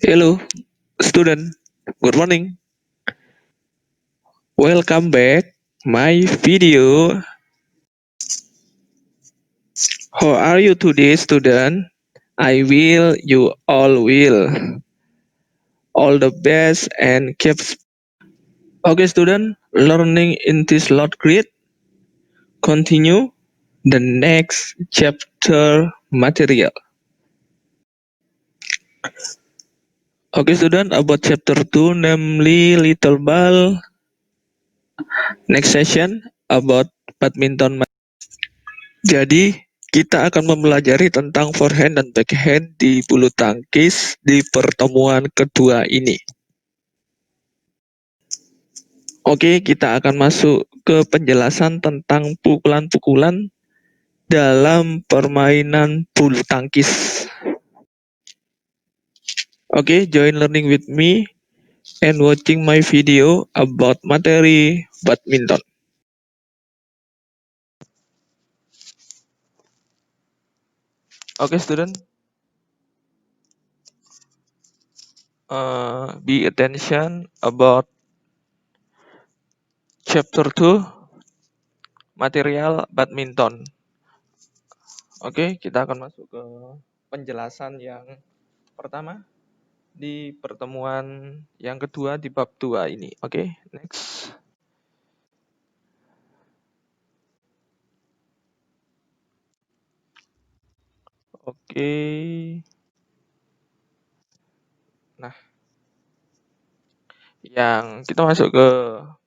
Hello, student. Good morning. Welcome back my video. How are you today, student? I will, you all will. All the best and keep. Okay, student. Learning in this lot grid. Continue the next chapter material. Okay, student. About chapter 2, namely little ball. Next session about badminton. Jadi, kita akan mempelajari tentang forehand dan backhand di bulu tangkis di pertemuan kedua ini. Oke, kita akan masuk ke penjelasan tentang pukulan-pukulan dalam permainan bulu tangkis. Oke, join learning with me and watching my video about materi badminton. Oke, student. Be attention about chapter 2 material badminton. Oke, kita akan masuk ke penjelasan yang pertama di pertemuan yang kedua di bab 2 ini. Oke, next. Oke. Nah, yang kita masuk ke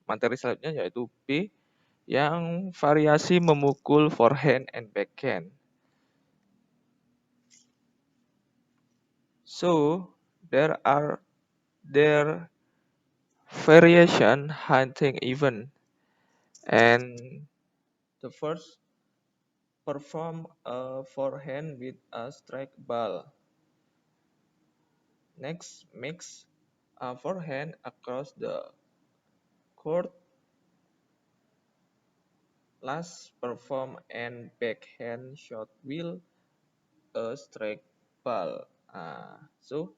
materi selanjutnya yaitu B, yang variasi memukul forehand and backhand. So, there variation hunting event, and the first perform a forehand with a strike ball. Next, mix a forehand across the court. Last, perform an backhand shot with a strike ball. So,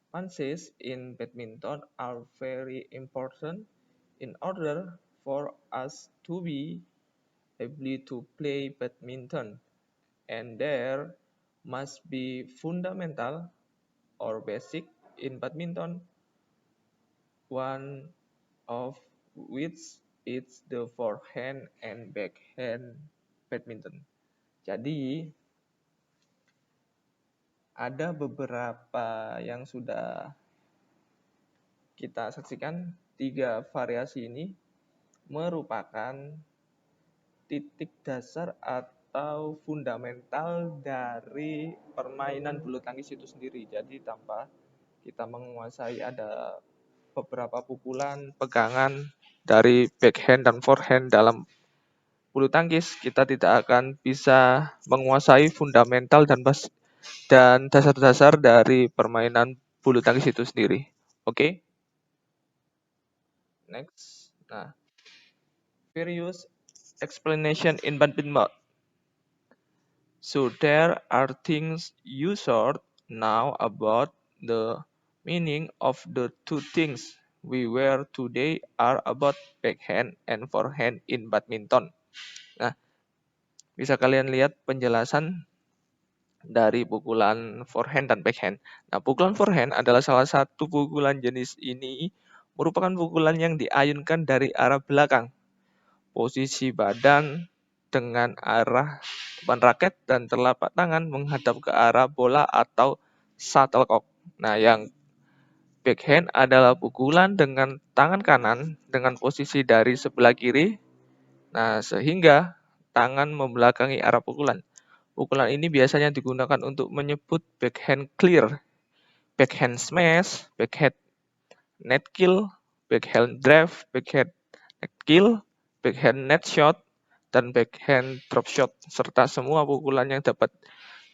punches in badminton are very important in order for us to be able to play badminton, and there must be fundamental or basic in badminton, one of which is the forehand and backhand badminton. Jadi ada beberapa yang sudah kita saksikan. 3 variasi ini merupakan titik dasar atau fundamental dari permainan bulu tangkis itu sendiri. Jadi tanpa kita menguasai ada beberapa pukulan, pegangan dari backhand dan forehand dalam bulu tangkis, kita tidak akan bisa menguasai fundamental dan dasar-dasar dari permainan bulu tangkis itu sendiri. Oke? Next. Nah, various explanation in badminton. So there are things you should know about the meaning of the two things we wear today are about backhand and forehand in badminton. Nah, bisa kalian lihat penjelasan dari pukulan forehand dan backhand. Nah, pukulan forehand adalah salah satu pukulan jenis ini merupakan pukulan yang diayunkan dari arah belakang. Posisi badan dengan arah depan raket dan telapak tangan menghadap ke arah bola atau shuttlecock. Nah, yang backhand adalah pukulan dengan tangan kanan dengan posisi dari sebelah kiri. Nah, sehingga tangan membelakangi arah pukulan. Pukulan ini biasanya digunakan untuk menyebut backhand clear, backhand smash, backhand net kill, backhand drive, backhand net kill, backhand net shot, dan backhand drop shot, serta semua pukulan yang dapat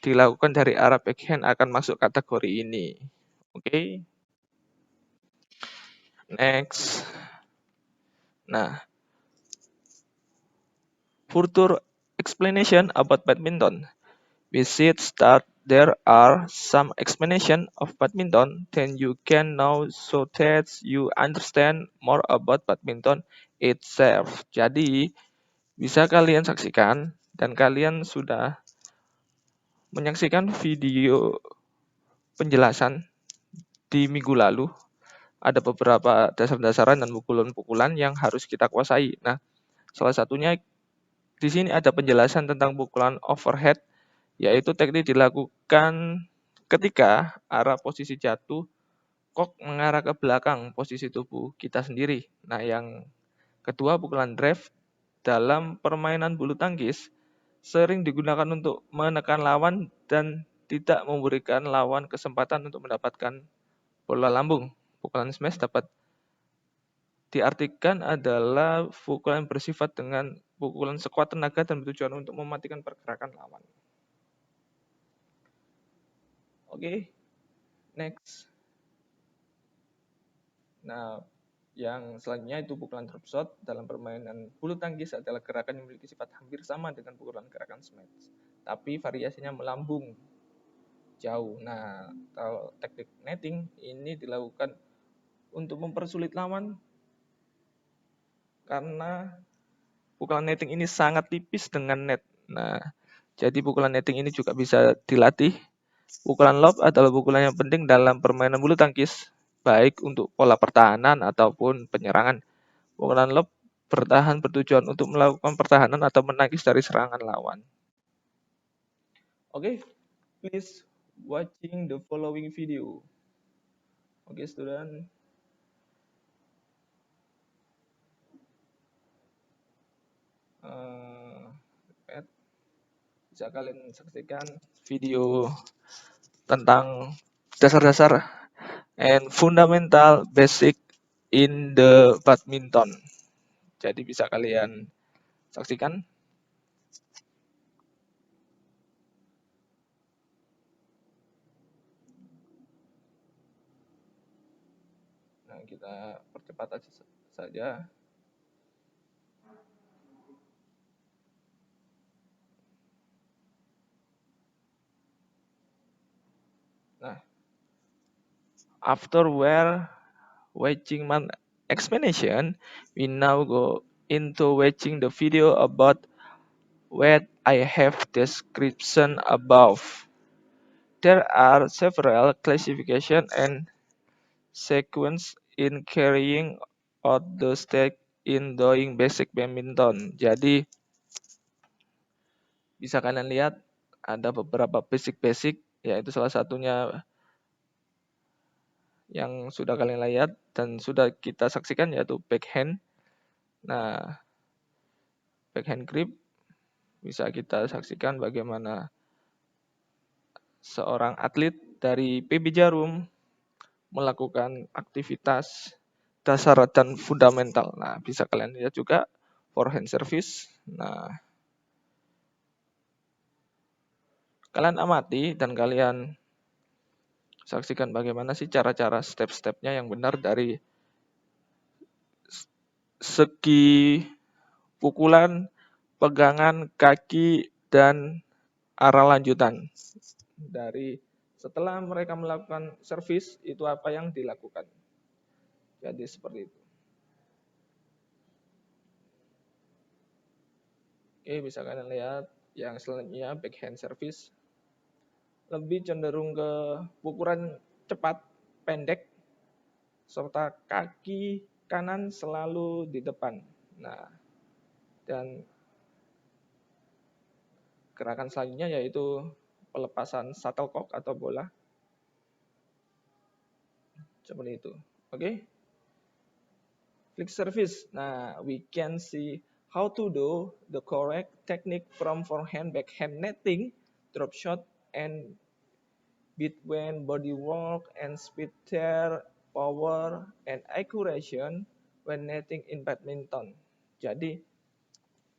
dilakukan dari arah backhand akan masuk kategori ini. Oke. Next. Nah, further explanation about badminton. We should start there are some explanation of badminton, then you can know so that you understand more about badminton itself. Jadi, bisa kalian saksikan dan kalian sudah menyaksikan video penjelasan di minggu lalu. Ada beberapa dasar-dasaran dan pukulan-pukulan yang harus kita kuasai. Nah, salah satunya di sini ada penjelasan tentang pukulan overhead, yaitu teknik dilakukan ketika arah posisi jatuh kok mengarah ke belakang posisi tubuh kita sendiri. Nah, yang kedua pukulan drive dalam permainan bulu tangkis sering digunakan untuk menekan lawan dan tidak memberikan lawan kesempatan untuk mendapatkan bola lambung. Pukulan smash dapat diartikan adalah pukulan bersifat dengan pukulan sekuat tenaga dan bertujuan untuk mematikan pergerakan lawan. Oke, next. Nah, yang selanjutnya itu pukulan drop shot. Dalam permainan bulu tangkis adalah gerakan yang memiliki sifat hampir sama dengan pukulan gerakan smash, tapi variasinya melambung jauh. Nah, kalau teknik netting ini dilakukan untuk mempersulit lawan karena pukulan netting ini sangat tipis dengan net. Nah, jadi pukulan netting ini juga bisa dilatih. Pukulan lob adalah pukulan yang penting dalam permainan bulu tangkis, baik untuk pola pertahanan ataupun penyerangan. Pukulan lob bertahan bertujuan untuk melakukan pertahanan atau menangkis dari serangan lawan. Oke, please watching the following video. Oke, student. Bisa kalian saksikan video tentang dasar-dasar and fundamental basic in the badminton. Jadi bisa kalian saksikan. Nah, kita percepat saja. Nah, after watching my explanation, we now go into watching the video about what I have description above. There are several classification and sequence in carrying out the step in doing basic badminton. Jadi bisa kalian lihat ada beberapa basic, yaitu salah satunya yang sudah kalian lihat dan sudah kita saksikan yaitu backhand. Nah, backhand grip bisa kita saksikan bagaimana seorang atlet dari PB Jarum melakukan aktivitas dasar dan fundamental. Nah, bisa kalian lihat juga forehand service. Nah, kalian amati dan kalian saksikan bagaimana sih cara-cara step-stepnya yang benar dari segi pukulan, pegangan kaki, dan arah lanjutan. Dari setelah mereka melakukan servis, itu apa yang dilakukan. Jadi seperti itu. Oke, bisa kalian lihat yang selanjutnya backhand service. Lebih cenderung ke pukulan cepat, pendek, serta kaki kanan selalu di depan. Nah, dan gerakan selanjutnya yaitu pelepasan shuttlecock atau bola. Seperti itu. Oke. Flick service. Nah, we can see how to do the correct technique from forehand, backhand netting, drop shot, and between body work and speed there, power, and accuracy when netting in badminton. Jadi,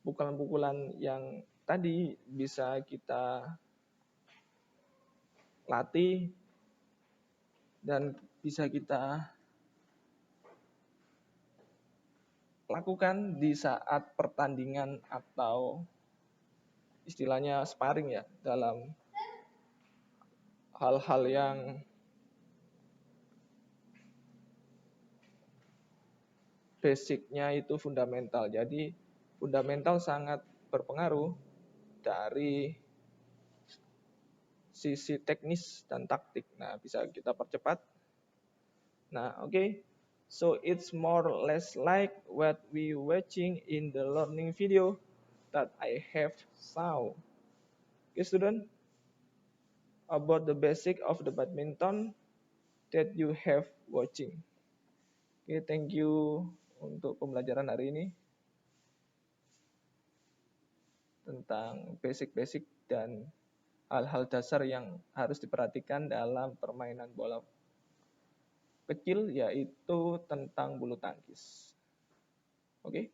pukulan-pukulan yang tadi bisa kita latih dan bisa kita lakukan di saat pertandingan atau istilahnya sparring ya dalam hal-hal yang basicnya itu fundamental. Jadi fundamental sangat berpengaruh dari sisi teknis dan taktik. Nah, bisa kita percepat. Nah, oke. So it's more or less like what we watching in the learning video that I have saw. Okay, student, about the basic of the badminton that you have watching. Okay, thank you untuk pembelajaran hari ini tentang basic-basic dan hal-hal dasar yang harus diperhatikan dalam permainan bola kecil, yaitu tentang bulu tangkis. Oke.